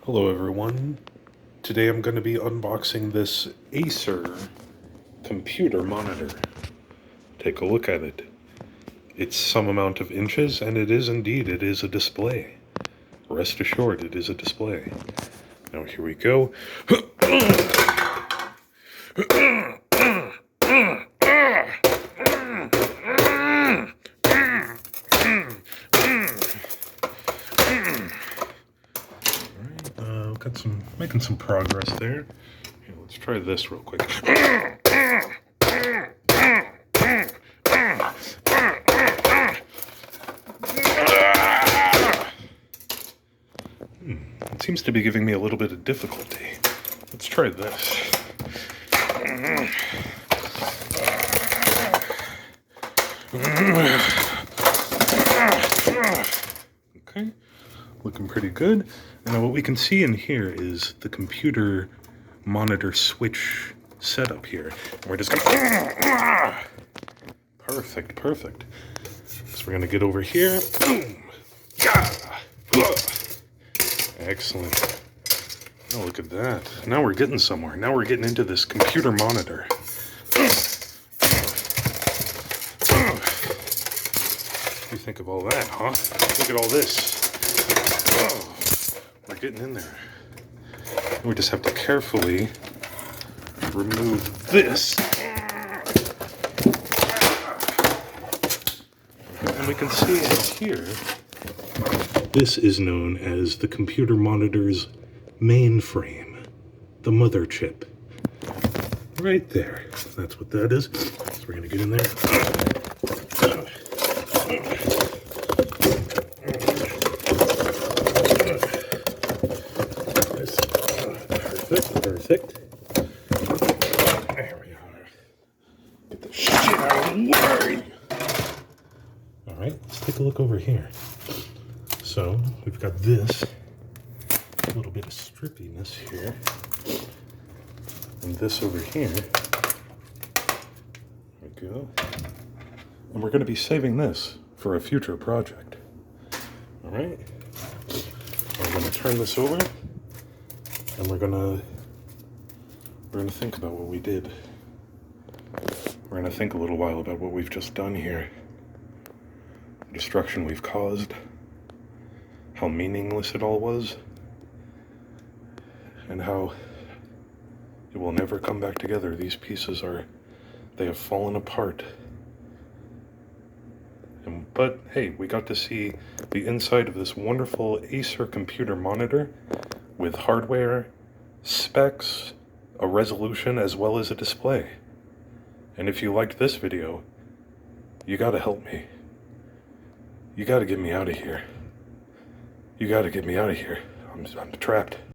Hello everyone. Today I'm going to be unboxing this Acer computer monitor. Take a look at it. It's some amount of inches, and it is a display. Rest assured, it is a display. Now here we go. Making some progress there. Here, let's try this real quick. It seems to be giving me a little bit of difficulty. Let's try this. Okay, looking pretty good. Now what we can see in here is the computer monitor switch setup here. And we're just gonna... Perfect. So we're gonna get over here. Boom! Excellent. Oh, look at that. Now we're getting somewhere. Now we're getting into this computer monitor. What do you think of all that, huh? Look at all this. We're getting in there. We just have to carefully remove this. And we can see in here, this is known as the computer monitor's mainframe, the mother chip. Right there. That's what that is. So we're going to get in there. Perfect. There we are. Get the shit out of the way. Alright, let's take a look over here. So, we've got this. A little bit of strippiness here. And this over here. There we go. And we're going to be saving this for a future project. Alright. I'm going to turn this over. And we're gonna think about what we did. We're gonna think a little while about what we've just done here. The destruction we've caused. How meaningless it all was. And how it will never come back together. These pieces they have fallen apart. But hey, we got to see the inside of this wonderful Acer computer monitor with hardware, specs, a resolution, as well as a display. And if you liked this video, you gotta help me. You gotta get me out of here. You gotta get me out of here. I'm trapped.